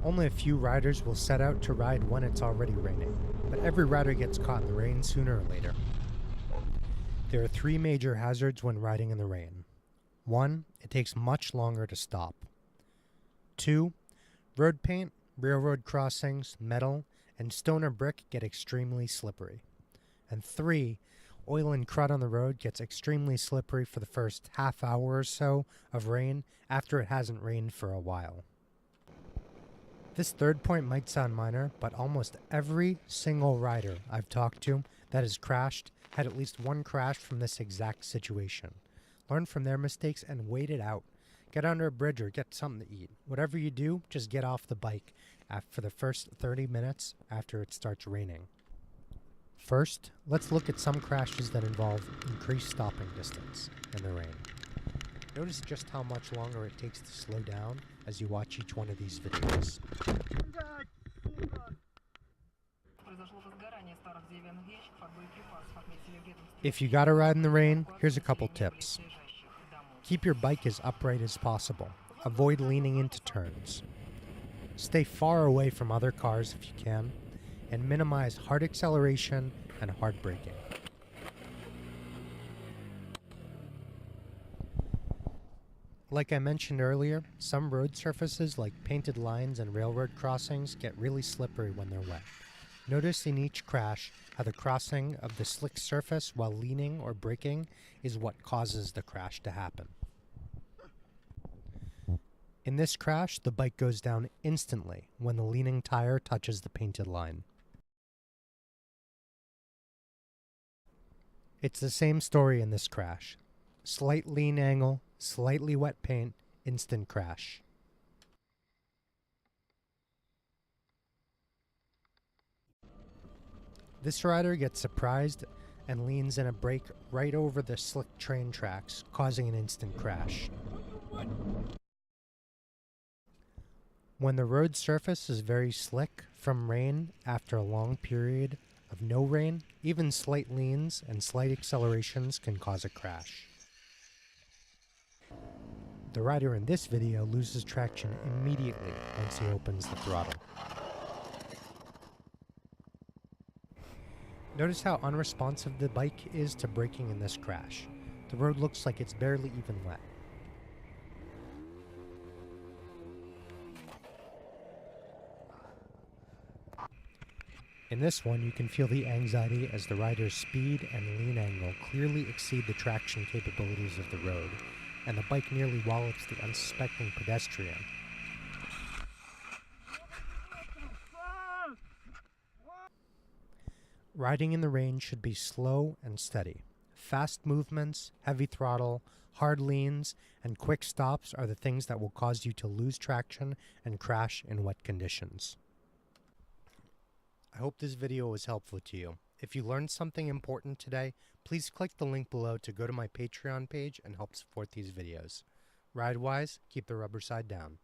Only a few riders will set out to ride when it's already raining, but every rider gets caught in the rain sooner or later. There are three major hazards when riding in the rain. 1. It takes much longer to stop. 2. Road paint, railroad crossings, metal, and stone or brick get extremely slippery. And 3. Oil and crud on the road gets extremely slippery for the first half hour or so of rain after it hasn't rained for a while. This third point might sound minor, but almost every single rider I've talked to that has crashed had at least one crash from this exact situation. Learn from their mistakes and wait it out. Get under a bridge or get something to eat. Whatever you do, just get off the bike for the first 30 minutes after it starts raining. First, let's look at some crashes that involve increased stopping distance in the rain. Notice just how much longer it takes to slow down as you watch each one of these videos. If you gotta ride in the rain, here's a couple tips. Keep your bike as upright as possible. Avoid leaning into turns. Stay far away from other cars if you can, and minimize hard acceleration and hard braking. Like I mentioned earlier, some road surfaces like painted lines and railroad crossings get really slippery when they're wet. Notice in each crash how the crossing of the slick surface while leaning or braking is what causes the crash to happen. In this crash, the bike goes down instantly when the leaning tire touches the painted line. It's the same story in this crash. Slight lean angle, slightly wet paint, instant crash. This rider gets surprised and leans in a brake right over the slick train tracks, causing an instant crash. When the road surface is very slick from rain after a long period of no rain, even slight leans and slight accelerations can cause a crash. The rider in this video loses traction immediately once he opens the throttle. Notice how unresponsive the bike is to braking in this crash. The road looks like it's barely even wet. In this one, you can feel the anxiety as the rider's speed and lean angle clearly exceed the traction capabilities of the road, and the bike nearly wallops the unsuspecting pedestrian. Riding in the rain should be slow and steady. Fast movements, heavy throttle, hard leans, and quick stops are the things that will cause you to lose traction and crash in wet conditions. I hope this video was helpful to you. If you learned something important today, please click the link below to go to my Patreon page and help support these videos. Ride wise, keep the rubber side down.